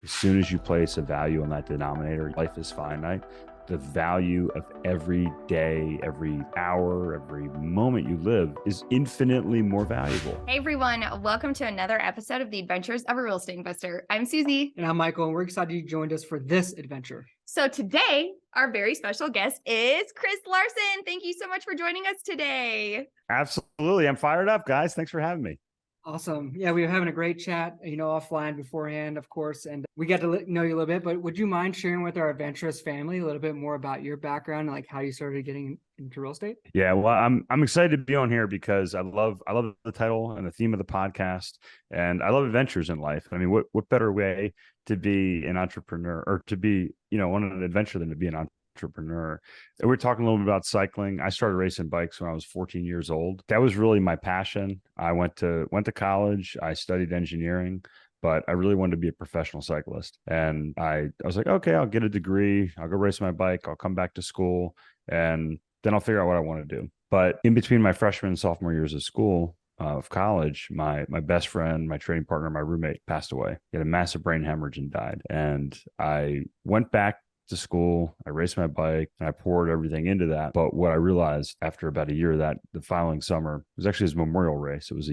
As soon as you place a value on that denominator, life is finite. The value of every day, every hour, every moment you live is infinitely more valuable. Hey everyone, welcome to another episode of the Adventures of a Real Estate Investor. I'm Susie. And I'm Michael, and we're excited you joined us for this adventure. So today, our very special guest is Chris Larsen. Thank you so much for joining us today. Absolutely. I'm fired up, guys. Thanks for having me. Awesome. Yeah, we were having a great chat, offline beforehand, of course, and we got to know you a little bit, but would you mind sharing with our adventurous family a little bit more about your background and like how you started getting into real estate? Yeah, well, I'm excited to be on here because I love the title and the theme of the podcast, and I love adventures in life. I mean, what better way to be an entrepreneur or to be, on an adventure than to be an entrepreneur. And we're talking a little bit about cycling. I started racing bikes when I was 14 years old. That was really my passion. I went to college. I studied engineering, but I really wanted to be a professional cyclist. And I was like, okay, I'll get a degree. I'll go race my bike. I'll come back to school, and then I'll figure out what I want to do. But in between my freshman and sophomore years of school, of college, my best friend, my training partner, my roommate passed away. He had a massive brain hemorrhage and died. And I went back to school. I raced my bike and I poured everything into that. But what I realized after about a year, that the following summer was actually his memorial race. It was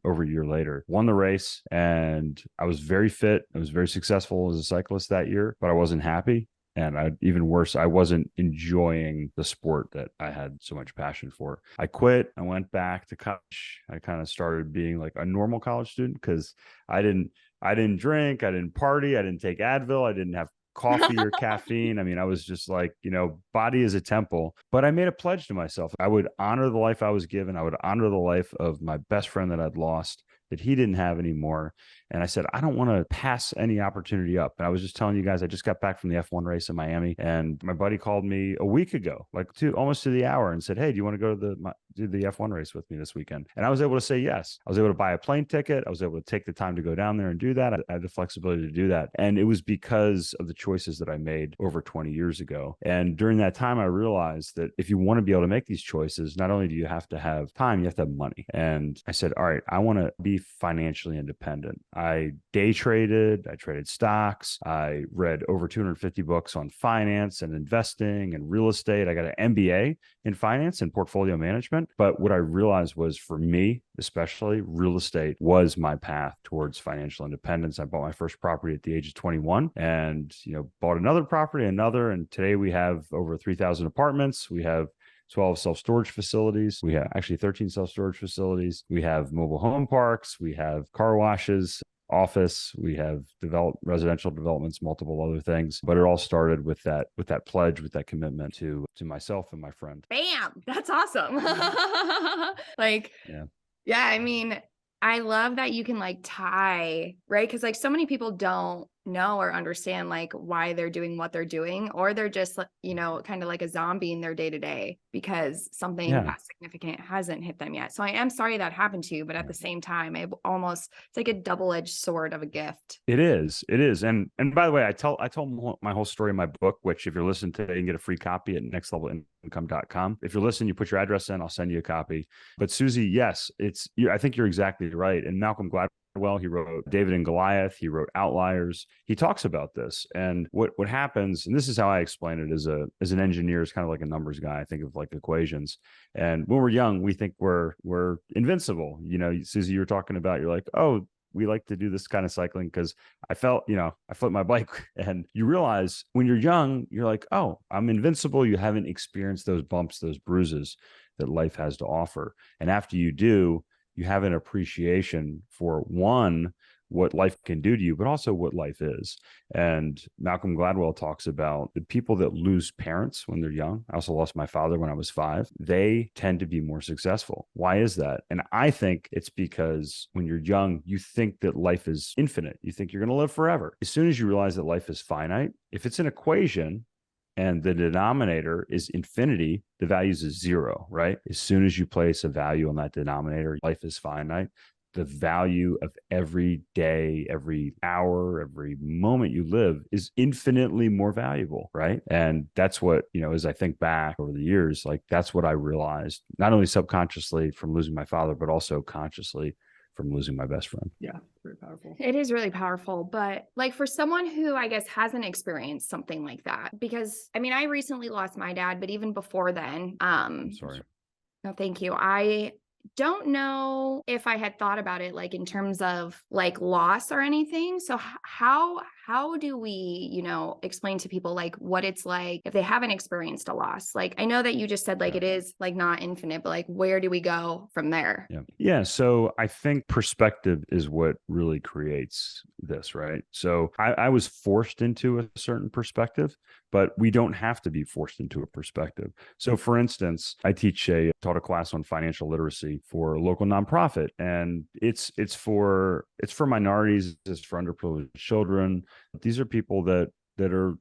over a year later. Won the race, and I was very fit. I was very successful as a cyclist that year, but I wasn't happy. And even worse, I wasn't enjoying the sport that I had so much passion for. I quit. I went back to college. I kind of started being like a normal college student because I didn't drink. I didn't party. I didn't take Advil. I didn't have coffee or caffeine. I mean, I was just like, body is a temple. But I made a pledge to myself. I would honor the life I was given. I would honor the life of my best friend that I'd lost, that he didn't have anymore. And I said, I don't want to pass any opportunity up. And I was just telling you guys, I just got back from the F1 race in Miami, and my buddy called me a week ago, almost to the hour, and said, hey, do you want to go to the F1 race with me this weekend? And I was able to say yes. I was able to buy a plane ticket. I was able to take the time to go down there and do that. I had the flexibility to do that. And it was because of the choices that I made over 20 years ago. And during that time, I realized that if you want to be able to make these choices, not only do you have to have time, you have to have money. And I said, all right, I want to be financially independent. I day traded, I traded stocks, I read over 250 books on finance and investing and real estate. I got an MBA in finance and portfolio management. But what I realized was, for me, especially, real estate was my path towards financial independence. I bought my first property at the age of 21 and, bought another property, and today we have over 3,000 apartments. We have 12 self-storage facilities. We have actually 13 self-storage facilities. We have mobile home parks. We have car washes, office. We have residential developments, multiple other things. But it all started with that pledge, with that commitment to myself and my friend. Bam! That's awesome. Yeah. Yeah, I mean, I love that you can tie, right? Because so many people don't know or understand why they're doing what they're doing, or they're just, kind of like a zombie in their day to day because something that significant hasn't hit them yet. So I am sorry that happened to you, but at the same time, it's like a double-edged sword of a gift. It is. And by the way, I told my whole story in my book, which if you're listening today, you can get a free copy at nextlevelincome.com. If you're listening, you put your address in, I'll send you a copy. But Susie, yes, I think you're exactly right. And Malcolm Gladwell, he wrote David and Goliath. He wrote Outliers. He talks about this. And what happens, and this is how I explain it as an engineer, is kind of like a numbers guy. I think of equations. And when we're young, we think we're invincible. Susie, you were talking about, you're like, oh, we like to do this kind of cycling because I flipped my bike. And you realize when you're young, you're like, oh, I'm invincible. You haven't experienced those bumps, those bruises that life has to offer. And after you do, you have an appreciation for, one, what life can do to you, but also what life is. And Malcolm Gladwell talks about the people that lose parents when they're young. I also lost my father when I was 5. They tend to be more successful. Why is that? And I think it's because when you're young, you think that life is infinite. You think you're going to live forever. As soon as you realize that life is finite, if it's an equation and the denominator is infinity, the value is 0, right? As soon as you place a value on that denominator, life is finite. The value of every day, every hour, every moment you live is infinitely more valuable, right? And that's what, as I think back over the years, that's what I realized, not only subconsciously from losing my father, but also consciously from losing my best friend. Yeah. Very powerful. It is really powerful. But like for someone who I guess hasn't experienced something like that, because I mean, I recently lost my dad, but even before then, I'm sorry. no, thank you. I don't know if I had thought about it like in terms of like loss or anything. So how do we, explain to people like what it's like if they haven't experienced a loss? Like I know that you just said like it is like not infinite, but like where do we go from there? Yeah. Yeah. So I think perspective is what really creates this, right? So I was forced into a certain perspective, but we don't have to be forced into a perspective. So for instance, I taught a class on financial literacy for a local nonprofit, and it's for minorities, it's for underprivileged children. These are people that are,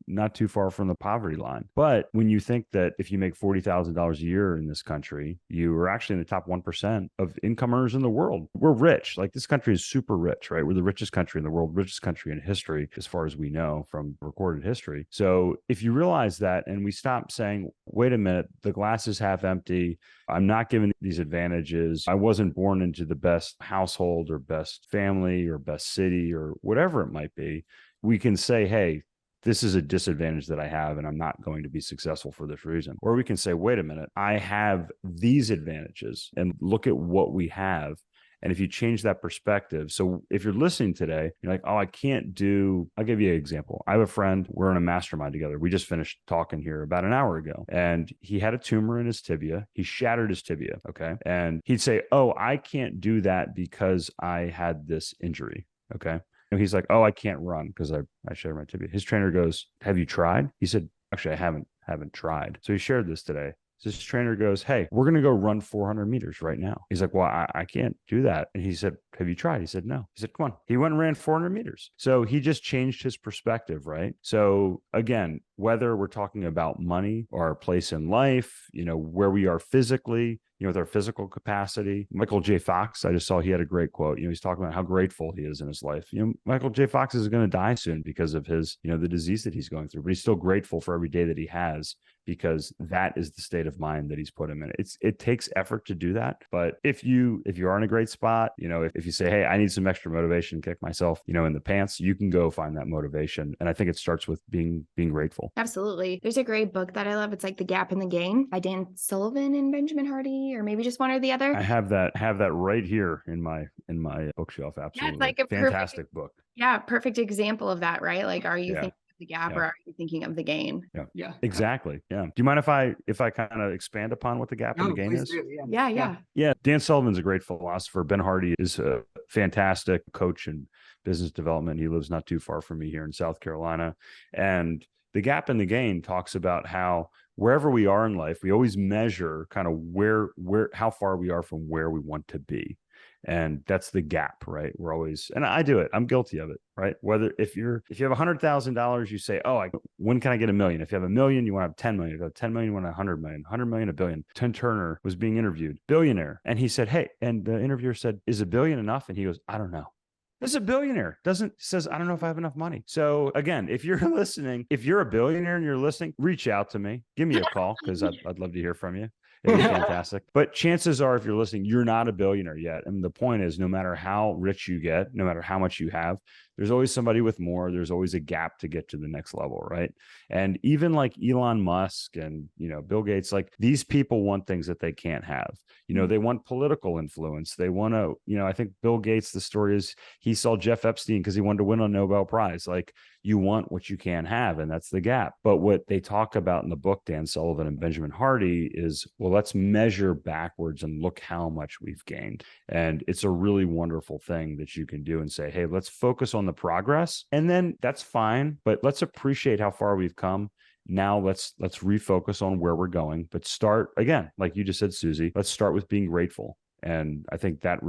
not too far from the poverty line. But when you think that if you make $40,000 a year in this country, you are actually in the top 1% of income earners in the world. We're rich. Like this country is super rich, right? We're the richest country in the world, richest country in history, as far as we know from recorded history. So if you realize that and we stop saying, wait a minute, the glass is half empty, I'm not given these advantages, I wasn't born into the best household or best family or best city or whatever it might be, we can say, hey, this is a disadvantage that I have, and I'm not going to be successful for this reason. Or we can say, wait a minute, I have these advantages and look at what we have. And if you change that perspective, so if you're listening today, you're like, oh, I'll give you an example. I have a friend, we're in a mastermind together. We just finished talking here about an hour ago, and he had a tumor in his tibia. He shattered his tibia. Okay. And he'd say, oh, I can't do that because I had this injury. Okay. And he's like, oh, I can't run because I shattered my tibia. His trainer goes, have you tried? He said, actually, I haven't tried. So he shared this today. So his trainer goes, hey, we're going to go run 400 meters right now. He's like, well, I can't do that. And he said, have you tried? He said, no. He said, come on. He went and ran 400 meters. So he just changed his perspective, right? So again, whether we're talking about money or our place in life, where we are physically, with our physical capacity. Michael J. Fox, I just saw he had a great quote. He's talking about how grateful he is in his life. Michael J. Fox is going to die soon because of his, the disease that he's going through, but he's still grateful for every day that he has because that is the state of mind that he's put him in. It takes effort to do that. But if you are in a great spot, if you say, hey, I need some extra motivation, kick myself, in the pants, you can go find that motivation. And I think it starts with being grateful. Absolutely. There's a great book that I love. It's like The Gap in the Gain by Dan Sullivan and Benjamin Hardy, or maybe just one or the other. I have that right here in my bookshelf. Absolutely. Yeah, it's like a fantastic book. Yeah. Perfect example of that, right? Like, are you thinking of the gap or are you thinking of the gain? Yeah. Exactly. Yeah. Do you mind if I kind of expand upon what the gap and the gain is? Yeah. Dan Sullivan's a great philosopher. Ben Hardy is a fantastic coach in business development. He lives not too far from me here in South Carolina. And the gap and the gain talks about how wherever we are in life, we always measure kind of how far we are from where we want to be. And that's the gap, right? We're always, and I do it. I'm guilty of it, right? Whether if you have $100,000, you say, oh, when can I get $1 million? If you have $1 million, you want to have 10 million. If you have 10 million, you want 100 million, 100 million, $1 billion. Tim Turner was being interviewed, billionaire. And he said, hey, and the interviewer said, is $1 billion enough? And he goes, I don't know. This is a billionaire. Says, I don't know if I have enough money. So again, if you're listening, if you're a billionaire and you're listening, reach out to me. Give me a call because I'd love to hear from you. It'd be fantastic. But chances are, if you're listening, you're not a billionaire yet. And the point is, no matter how rich you get, no matter how much you have, there's always somebody with more. There's always a gap to get to the next level, right? And even like Elon Musk and, Bill Gates, like these people want things that they can't have. They want political influence. They want to, I think Bill Gates, the story is he saw Jeff Epstein because he wanted to win a Nobel Prize. Like you want what you can't have, and that's the gap. But what they talk about in the book, Dan Sullivan and Benjamin Hardy, is, well, let's measure backwards and look how much we've gained. And it's a really wonderful thing that you can do and say, hey, let's focus on the progress. And then that's fine, but let's appreciate how far we've come. Now let's refocus on where we're going, but start again, like you just said, Susie, let's start with being grateful. And I think that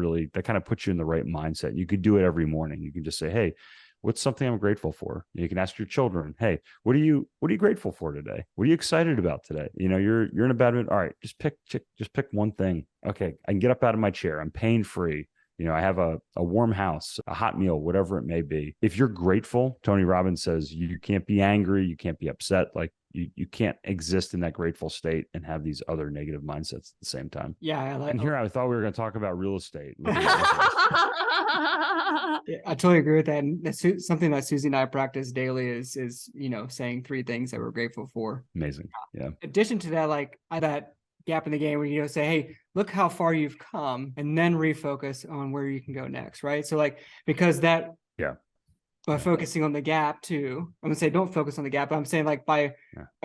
kind of puts you in the right mindset. You could do it every morning. You can just say, hey, what's something I'm grateful for? You can ask your children, hey, what are you grateful for today? What are you excited about today? You're in a bad mood. All right, just pick one thing. Okay, I can get up out of my chair. I'm pain free. I have a warm house, a hot meal, whatever it may be. If you're grateful, Tony Robbins says you can't be angry, you can't be upset. Like you can't exist in that grateful state and have these other negative mindsets at the same time. Yeah. And here I thought we were going to talk about real estate. Yeah, I totally agree with that. And that's something that Susie and I practice daily is, saying 3 things that we're grateful for. Amazing. Yeah. In addition to that, like that gap in the game where you say, hey, look how far you've come, and then refocus on where you can go next. Right. So like, because that, by focusing on the gap too, I'm gonna say don't focus on the gap, but I'm saying like by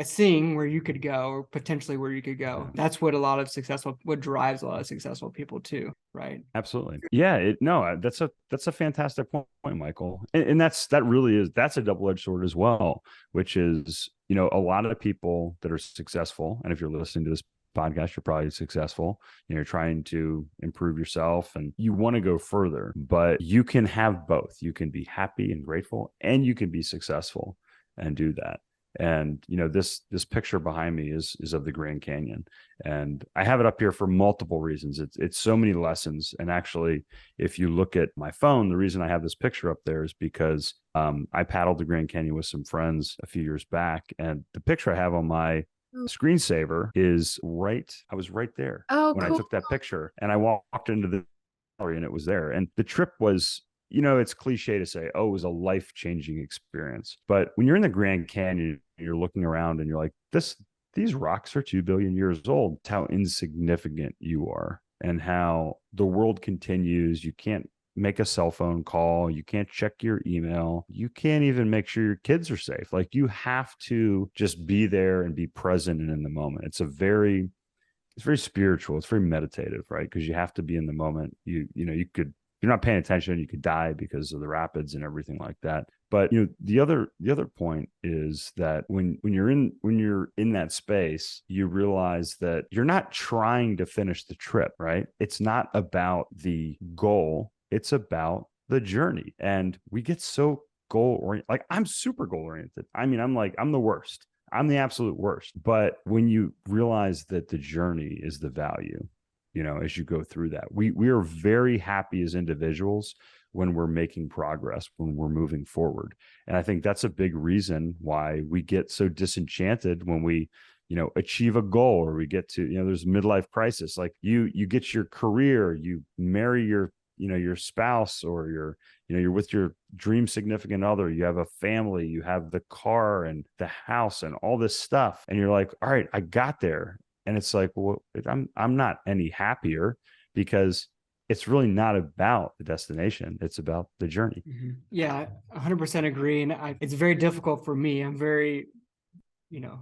seeing where you could go, or potentially where you could go. That's what what drives a lot of successful people too, right? Absolutely. Yeah. That's a fantastic point, Michael. And that's a double-edged sword as well, which is, a lot of people that are successful, and if you're listening to this podcast, you're probably successful, you're trying to improve yourself and you want to go further, but you can have both. You can be happy and grateful, and you can be successful and do that. And this picture behind me is of the Grand Canyon, and I have it up here for multiple reasons. It's so many lessons. And actually, if you look at my phone, the reason I have this picture up there is because I paddled the Grand Canyon with some friends a few years back, and the picture I have on my screensaver I was right there when I took that picture, and I walked into the gallery and it was there. And the trip was, it's cliche to say, oh, it was a life-changing experience. But when you're in the Grand Canyon, you're looking around and you're like, these rocks are 2 billion years old. It's how insignificant you are and how the world continues. You can't make a cell phone call. You can't check your email. You can't even make sure your kids are safe. Like, you have to just be there and be present and in the moment. It's very spiritual. It's very meditative, right? Because you have to be in the moment. You're not paying attention, you could die because of the rapids and everything like that. But the other point is that when you're in that space, you realize that you're not trying to finish the trip, right? It's not about the goal. It's about the journey. And we get so goal oriented. Like, I'm super goal oriented. I mean, I'm the worst. I'm the absolute worst. But when you realize that the journey is the value, as you go through that, we are very happy as individuals when we're making progress, when we're moving forward. And I think that's a big reason why we get so disenchanted when we achieve a goal, or we get to, there's a midlife crisis. Like, you get your career, you marry your spouse, or you're with your dream significant other, you have a family, you have the car and the house and all this stuff. And you're like, all right, I got there. And it's like, well, I'm not any happier, because it's really not about the destination. It's about the journey. Mm-hmm. Yeah, 100% agree. And it's very difficult for me. I'm very,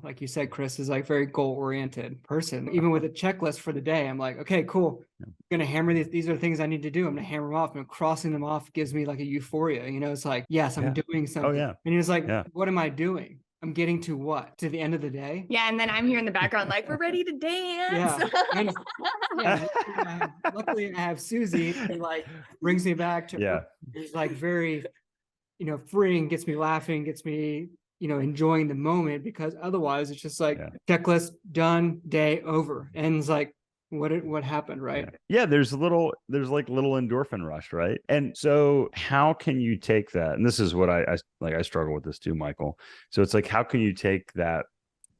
like you said, Chris, is like very goal-oriented person. Even with a checklist for the day, I'm like, okay, cool. I'm going to hammer these. These are the things I need to do. I'm going to hammer them off. And crossing them off gives me like a euphoria. It's like, yes, I'm doing something. Oh, yeah. And it's like, what am I doing? I'm getting to what? To the end of the day? Yeah. And then I'm here in the background, like, we're ready to dance. Luckily I have Susie who like brings me back to it's like very, freeing, gets me laughing, gets me, enjoying the moment, because otherwise it's just like checklist done, day over. And it's like, what happened, right? Yeah, there's little endorphin rush, right? And so how can you take that? And this is what I struggle with this too, Michael. So it's like, how can you take that,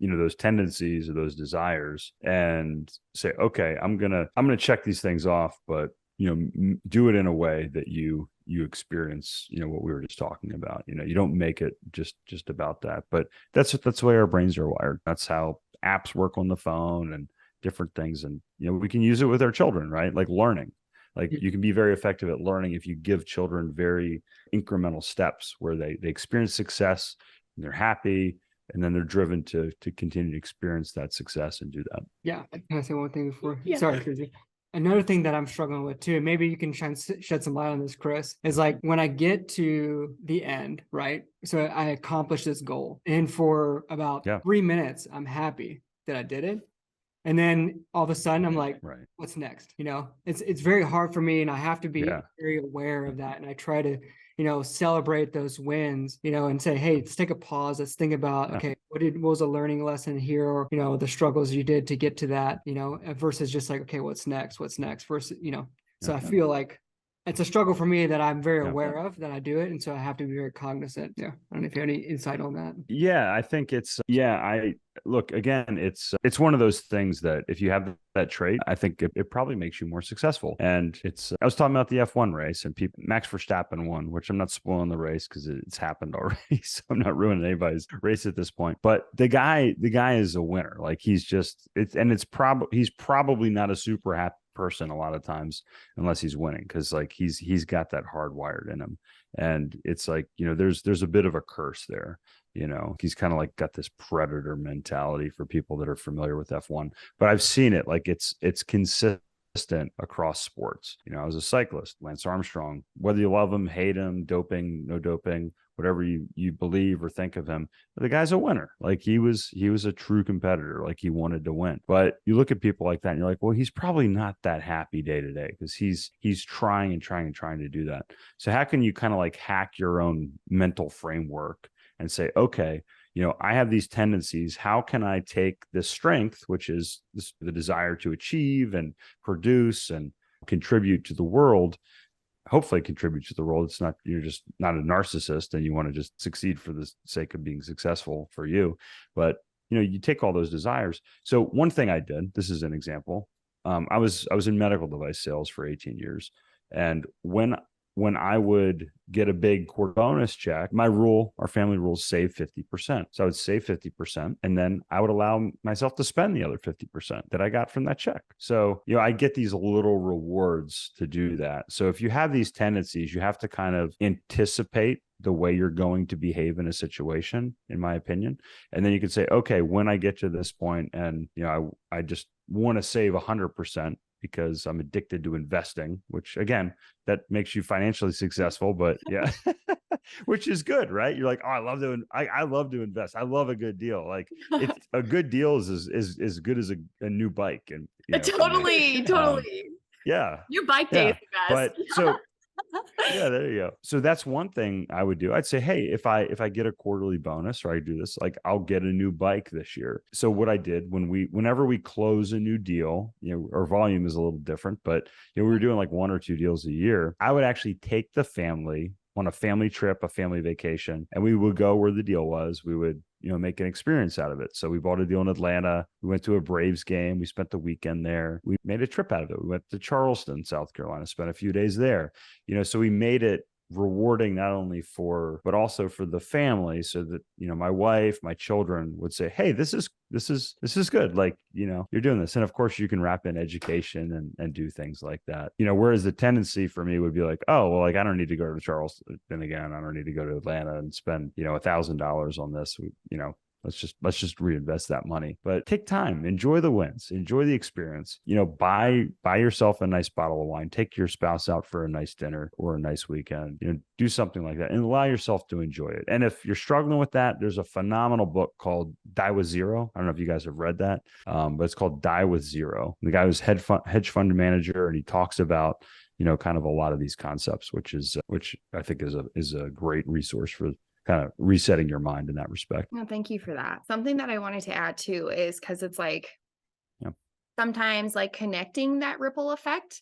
those tendencies or those desires, and say, okay, I'm gonna check these things off, but do it in a way that you experience, what we were just talking about. You don't make it just about that. But that's the way our brains are wired. That's how apps work on the phone and different things. And we can use it with our children, right? Like learning. Like, you can be very effective at learning if you give children very incremental steps where they experience success and they're happy, and then they're driven to continue to experience that success and do that. Yeah. Can I say one thing before? Yeah. Sorry, Susie. Another thing that I'm struggling with too, maybe you can shed some light on this, Chris, is like when I get to the end, right? So I accomplished this goal, and for about 3 minutes, I'm happy that I did it. And then all of a sudden I'm like, what's next? It's very hard for me, and I have to be very aware of that. And I try to, celebrate those wins, and say, hey, let's take a pause. Let's think about, okay, what was a learning lesson here? Or, the struggles you did to get to that, versus just like, okay, what's next versus, so I feel like it's a struggle for me that I'm very Yeah. aware of that I do it. And so I have to be very cognizant. Yeah. I don't know if you have any insight on that. Yeah, I think I look, again, it's one of those things that if you have that trait, I think it probably makes you more successful. And I was talking about the F1 race, and Max Verstappen won, which I'm not spoiling the race because it's happened already. So I'm not ruining anybody's race at this point. But the guy is a winner. Like he's probably not a super happy person a lot of times unless he's winning, because like he's got that hardwired in him. And it's like, there's a bit of a curse there. He's kind of like got this predator mentality for people that are familiar with F1. But I've seen it, like it's consistent across sports. I was a cyclist, Lance Armstrong, whether you love him, hate him, doping, no doping, whatever you believe or think of him, the guy's a winner. Like he was a true competitor. Like he wanted to win. But you look at people like that and you're like, well, he's probably not that happy day to day, because he's trying and trying and trying to do that. So how can you kind of like hack your own mental framework and say, okay, I have these tendencies. How can I take this strength, which is the desire to achieve and produce and contribute to the world, hopefully contribute to the world. It's not, you're just not a narcissist and you want to just succeed for the sake of being successful for you. But, you take all those desires. So one thing I did, this is an example. I was in medical device sales for 18 years. And when I would get a big quarter bonus check, our family rules, save 50%. So I would save 50%, and then I would allow myself to spend the other 50% that I got from that check. So, I get these little rewards to do that. So if you have these tendencies, you have to kind of anticipate the way you're going to behave in a situation, in my opinion. And then you can say, okay, when I get to this point and, I just want to save 100%, because I'm addicted to investing, which again, that makes you financially successful, but yeah, which is good, right? You're like, oh, I love to invest. I love a good deal. Like it's a good deal is as good as a new bike. And Totally. Yeah. New bike day is the best. But so yeah, there you go. So that's one thing I would do. I'd say, hey, if I get a quarterly bonus, or I do this, like I'll get a new bike this year. So what I did whenever we close a new deal, our volume is a little different, but we were doing like 1 or 2 deals a year. I would actually take the family on a family trip, a family vacation, and we would go where the deal was. We would, make an experience out of it. So we bought a deal in Atlanta. We went to a Braves game. We spent the weekend there. We made a trip out of it. We went to Charleston, South Carolina, spent a few days there. So we made it rewarding not only but also for the family, so that my wife, my children would say, hey, this is good, like you're doing this. And of course you can wrap in education and do things like that, whereas the tendency for me would be like, oh well, like I don't need to go to Charleston, then again I don't need to go to Atlanta and spend $1,000 on this. Let's just reinvest that money. But take time, enjoy the wins, enjoy the experience. Buy yourself a nice bottle of wine, take your spouse out for a nice dinner or a nice weekend. Do something like that and allow yourself to enjoy it. And if you're struggling with that, there's a phenomenal book called Die with Zero. I don't know if you guys have read that, but it's called Die with Zero. The guy was hedge fund manager, and he talks about kind of a lot of these concepts, which I think is a great resource for kind of resetting your mind in that respect. No, thank you for that. Something that I wanted to add too is because it's like sometimes like connecting that ripple effect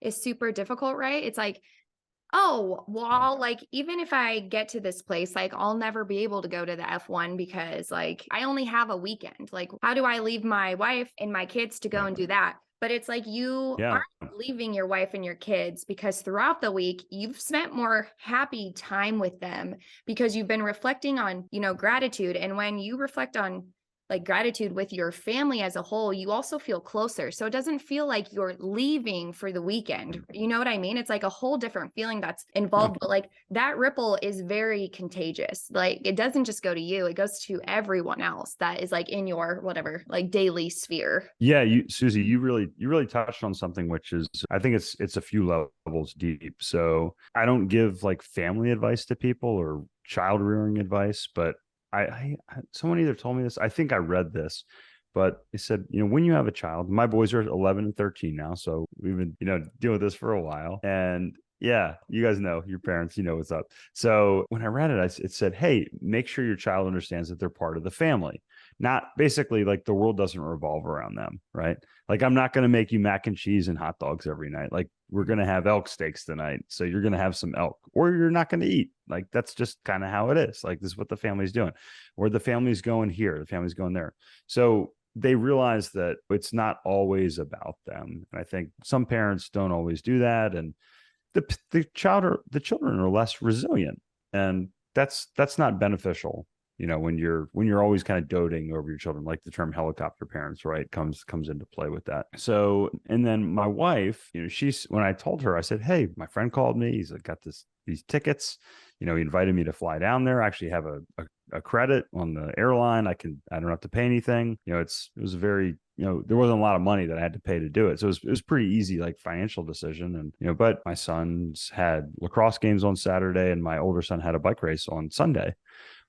is super difficult, right? It's like, oh, well, like even if I get to this place, like I'll never be able to go to the F1 because like I only have a weekend. Like, how do I leave my wife and my kids to go and do that? But it's like you aren't leaving your wife and your kids, because throughout the week, you've spent more happy time with them because you've been reflecting on, gratitude. And when you reflect on like gratitude with your family as a whole, you also feel closer. So it doesn't feel like you're leaving for the weekend. You know what I mean? It's like a whole different feeling that's involved, but like that ripple is very contagious. Like it doesn't just go to you, it goes to everyone else that is like in your whatever, like daily sphere. Yeah. Susie, you really touched on something, which is, I think it's a few levels deep. So I don't give like family advice to people or child rearing advice, but someone either told me this, I think I read this, but they said, when you have a child, my boys are 11 and 13 now. So we've been, dealing with this for a while. And yeah, you guys know your parents, what's up. So when I read it, it said, hey, make sure your child understands that they're part of the family. not basically like the world doesn't revolve around them, right? Like I'm not going to make you mac and cheese and hot dogs every night. Like we're going to have elk steaks tonight. So you're going to have some elk, or you're not going to eat. Like that's just kind of how it is. Like this is what the family's doing, or the family's going here, the family's going there. So they realize that it's not always about them. And I think some parents don't always do that. And the children are less resilient, and that's not beneficial, when you're always kind of doting over your children. Like the term helicopter parents, right, comes into play with that. So, and then my wife, she's, when I told her, I said, hey, my friend called me, he's got these tickets, he invited me to fly down there. I actually have a credit on the airline. I don't have to pay anything. It was a very, there wasn't a lot of money that I had to pay to do it. So it was pretty easy, like financial decision. And, but my sons had lacrosse games on Saturday and my older son had a bike race on Sunday.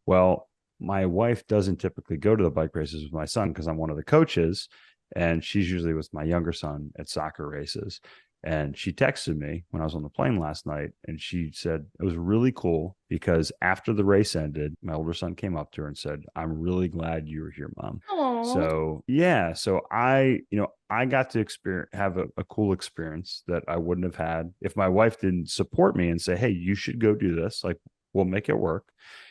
Well, my wife doesn't typically go to the bike races with my son because I'm one of the coaches, and she's usually with my younger son at soccer races. And she texted me when I was on the plane last night, and she said it was really cool because after the race ended, my older son came up to her and said, I'm really glad you were here, Mom. Aww. So yeah, so I got to have a cool experience that I wouldn't have had if my wife didn't support me and say, hey, you should go do this. Like, we'll make it work.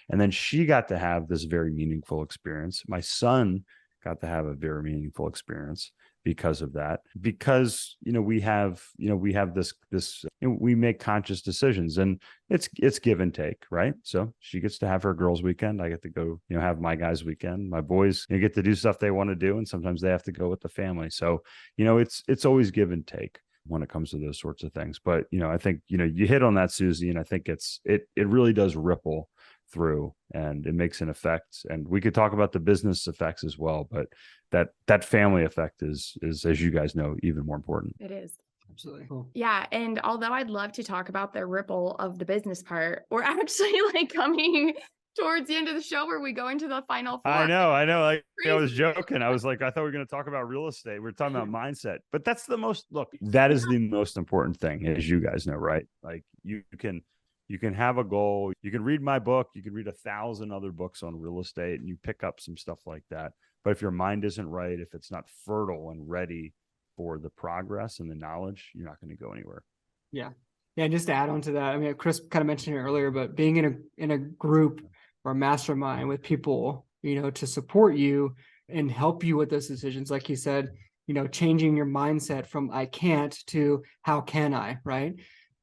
And then she got to have this very meaningful experience. My son got to have a very meaningful experience because of that, because we have this we make conscious decisions, and it's give and take, right? So she gets to have her girls weekend, I get to go have my guys weekend, my boys get to do stuff they want to do, and sometimes they have to go with the family. So it's always give and take when it comes to those sorts of things. But I think you hit on that, Susie, and I think it really does ripple through, and it makes an effect. And we could talk about the business effects as well, but that family effect is, as you guys know, even more important. It is. Absolutely. Cool. Yeah. And although I'd love to talk about the ripple of the business part, we're actually like coming towards the end of the show where we go into the final four. I know. Like I was joking. I was like, I thought we were going to talk about real estate. We're talking about mindset, but that is the most important thing, as you guys know, right? Like you can have a goal. You can read my book. You can read 1,000 other books on real estate, and you pick up some stuff like that. But if your mind isn't right, if it's not fertile and ready for the progress and the knowledge, you're not going to go anywhere. Yeah. Yeah. And just to add on to that, I mean, Chris kind of mentioned it earlier, but being in a group or mastermind with people, to support you and help you with those decisions, like you said, changing your mindset from I can't to how can I, right?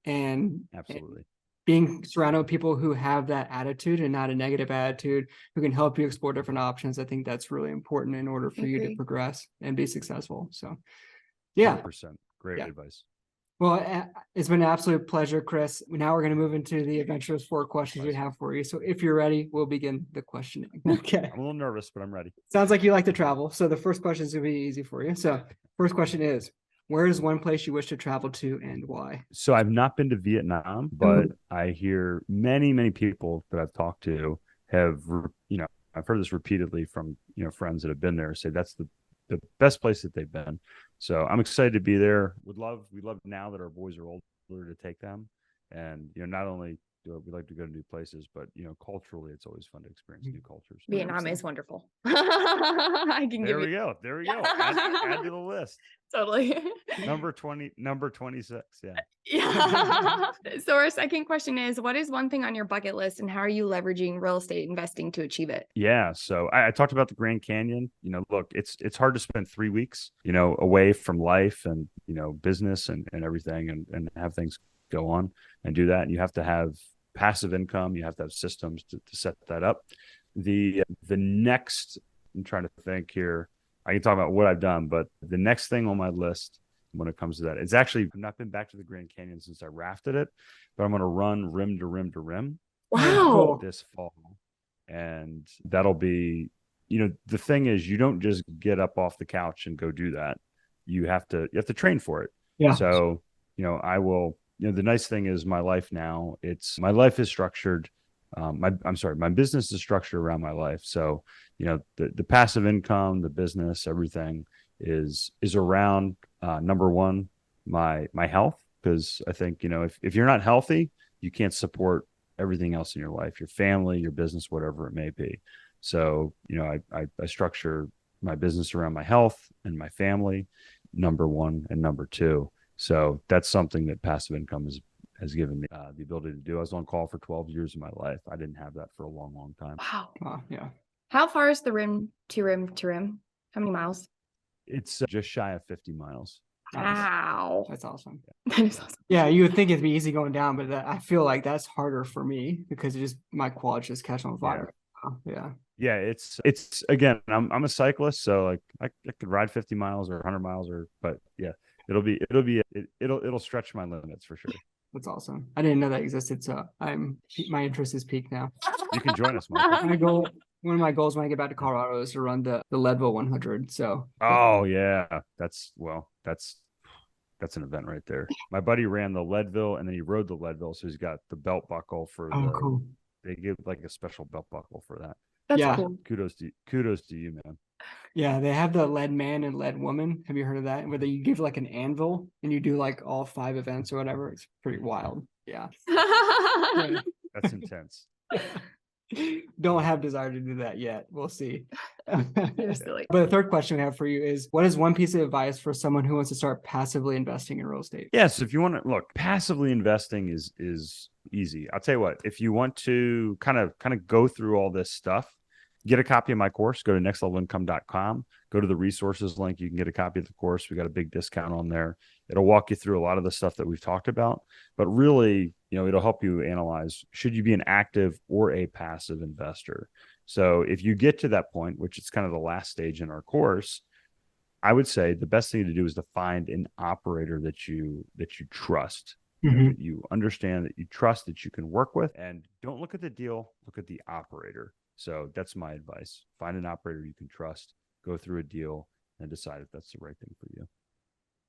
And absolutely. Being surrounded with people who have that attitude and not a negative attitude, who can help you explore different options. I think that's really important in order for you to progress and be successful. So, yeah. 100%. Great advice. Well, it's been an absolute pleasure, Chris. Now we're going to move into the adventurous 4 questions we have for you. So if you're ready, we'll begin the questioning. Okay. I'm a little nervous, but I'm ready. Sounds like you like to travel. So the first question is going to be easy for you. So first question is, where is one place you wish to travel to and why? So I've not been to Vietnam, but I hear many, many people that I've talked to have, I've heard this repeatedly from, friends that have been there say that's the best place that they've been. So I'm excited to be there. We'd love now that our boys are older to take them. And, not only do we like to go to new places, but, culturally, it's always fun to experience new cultures. Vietnam is wonderful. I can There we go. Add to the list. Totally. Number 26. Yeah. Yeah. So our second question is, what is one thing on your bucket list and how are you leveraging real estate investing to achieve it? Yeah. So I talked about the Grand Canyon. Look, it's hard to spend 3 weeks, away from life and, business and everything and have things go on and do that. And you have to have passive income. You have to have systems to set that up. The next, I'm trying to think here. I can talk about what I've done, but the next thing on my list when it comes to that, it's actually, I've not been back to the Grand Canyon since I rafted it, but I'm going to run rim to rim to rim. Wow. This fall. And that'll be, the thing is, you don't just get up off the couch and go do that. You have to train for it. Yeah. So, I will, the nice thing is my life now, my life is structured. My business is structured around my life. So, the passive income, the business, everything is around, number one, my health. Because I think, if you're not healthy, you can't support everything else in your life, your family, your business, whatever it may be. So, I structure my business around my health and my family, number one and number two. So that's something that passive income has given me the ability to do. I was on call for 12 years of my life. I didn't have that for a long, long time. Wow. Yeah. How far is the rim to rim to rim? How many miles? It's just shy of 50 miles. Wow. That's awesome. That is awesome. Yeah, you would think it'd be easy going down, but I feel like that's harder for me because my quads just catch on fire. Yeah. Yeah, it's again, I'm a cyclist, so like I could ride 50 miles or 100 miles but yeah, it'll stretch my limits for sure. That's awesome. I didn't know that existed, so my interest is peaked now. You can join us, Michael. One of my goals when I get back to Colorado is to run the Leadville 100. So. Oh yeah, that's an event right there. My buddy ran the Leadville and then he rode the Leadville, so he's got the belt buckle for cool. They give like a special belt buckle for that. That's cool. Kudos to you, man. Yeah, they have the Lead Man and Lead Woman. Have you heard of that? Where you give like an anvil and you do like all 5 events or whatever. It's pretty wild. Yeah. That's intense. Don't have desire to do that yet. We'll see. You're silly. But the third question we have for you is, what is one piece of advice for someone who wants to start passively investing in real estate? Yes, if you want to look, passively investing is easy. I'll tell you what, if you want to kind of go through all this stuff, get a copy of my course, go to nextlevelincome.com, go to the resources link. You can get a copy of the course. We got a big discount on there. It'll walk you through a lot of the stuff that we've talked about, but really, it'll help you analyze, should you be an active or a passive investor? So if you get to that point, which is kind of the last stage in our course, I would say the best thing to do is to find an operator that you trust, that you understand, that you trust, that you can work with, and don't look at the deal, look at the operator. So that's my advice. Find an operator you can trust, go through a deal, and decide if that's the right thing for you.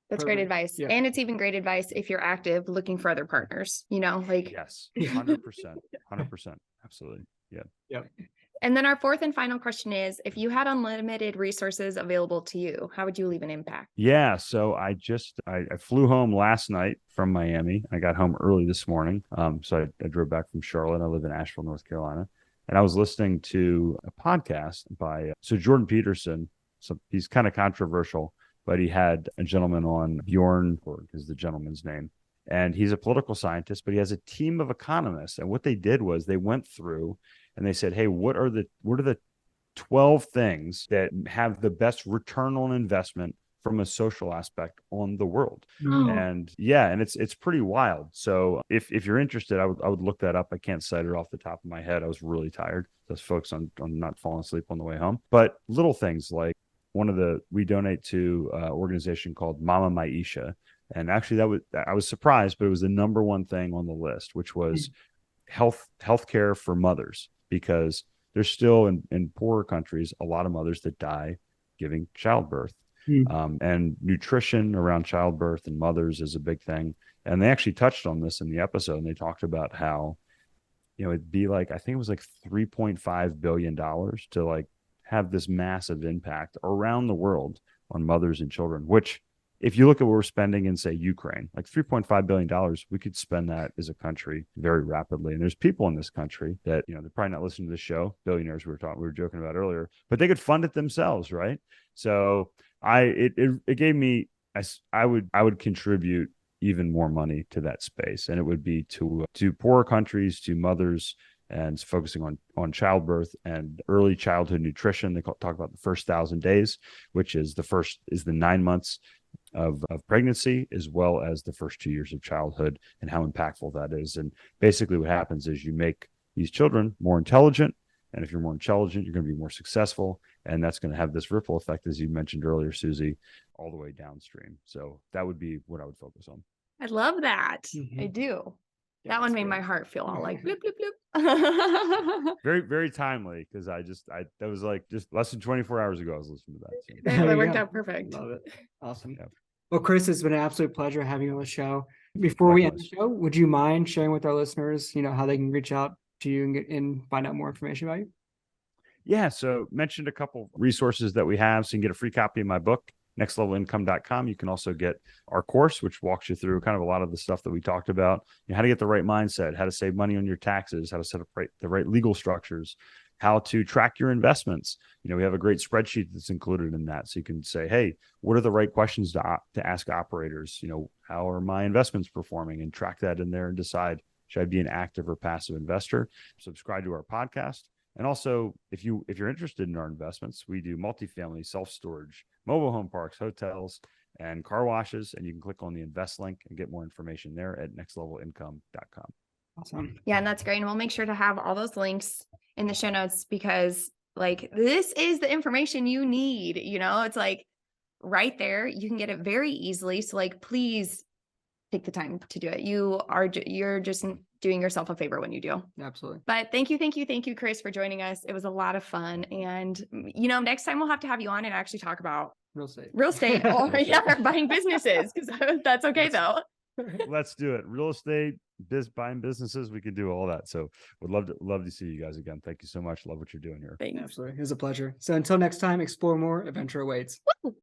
That's great advice. Yeah. And it's even great advice if you're active looking for other partners, Yes, 100%, 100%. Absolutely. Yeah. Yep. And then our fourth and final question is, if you had unlimited resources available to you, how would you leave an impact? Yeah. So I flew home last night from Miami. I got home early this morning. So I drove back from Charlotte. I live in Asheville, North Carolina. And I was listening to a podcast by Jordan Peterson. So he's kind of controversial, but he had a gentleman on, Bjorn is the gentleman's name. And he's a political scientist, but he has a team of economists. And what they did was they went through and they said, hey, what are the 12 things that have the best return on investment from a social aspect on the world? And it's pretty wild. So if you're interested, I would look that up. I can't cite it off the top of my head. I was really tired. Just focused on not falling asleep on the way home. But little things like we donate to an organization called Mama Maisha. And actually I was surprised, but it was the number one thing on the list, which was healthcare for mothers, because there's still in poorer countries a lot of mothers that die giving childbirth. And nutrition around childbirth and mothers is a big thing. And they actually touched on this in the episode, and they talked about how, it'd be like, I think it was like $3.5 billion to like have this massive impact around the world on mothers and children, which if you look at what we're spending in, say, Ukraine, like $3.5 billion, we could spend that as a country very rapidly. And there's people in this country that, they're probably not listening to this show, billionaires we were joking about earlier, but they could fund it themselves, right? So it gave me, I would contribute even more money to that space. And it would be to poorer countries, to mothers, and focusing on childbirth and early childhood nutrition. They talk about the first 1,000 days, which is the 9 months of pregnancy, as well as the first 2 years of childhood, and how impactful that is. And basically what happens is you make these children more intelligent. And if you're more intelligent, you're going to be more successful. And that's going to have this ripple effect, as you mentioned earlier, Susie, all the way downstream. So that would be what I would focus on. I love that. Mm-hmm. I do. Yeah, that one made great. my heart feel all like bloop, bloop, bloop. Very, very timely, because that was like just less than 24 hours ago I was listening to that. So. That worked out perfect. Love it. Awesome. Yeah. Well, Chris, it's been an absolute pleasure having you on the show. Before we end the show, would you mind sharing with our listeners, how they can reach out to you and find out more information about you? Yeah. So mentioned a couple resources that we have. So you can get a free copy of my book, nextlevelincome.com. You can also get our course, which walks you through kind of a lot of the stuff that we talked about, how to get the right mindset, how to save money on your taxes, how to set up the right legal structures, how to track your investments. We have a great spreadsheet that's included in that. So you can say, hey, what are the right questions to ask operators? How are my investments performing, and track that in there and decide, should I be an active or passive investor? Subscribe to our podcast. And also, if you're interested in our investments, we do multifamily, self-storage, mobile home parks, hotels, and car washes. And you can click on the invest link and get more information there at nextlevelincome.com. Awesome. Yeah, and that's great. And we'll make sure to have all those links in the show notes, because like this is the information you need. It's like right there. You can get it very easily. So like, please take the time to do it. You're just doing yourself a favor when you do. Absolutely. But thank you, Chris, for joining us. It was a lot of fun. And, next time we'll have to have you on and actually talk about Real estate. or buying businesses, because that's okay though. Let's do it. Real estate, buying businesses. We can do all that. So would love to see you guys again. Thank you so much. Love what you're doing here. Thanks. Absolutely. It was a pleasure. So until next time, explore more, adventure awaits. Woo!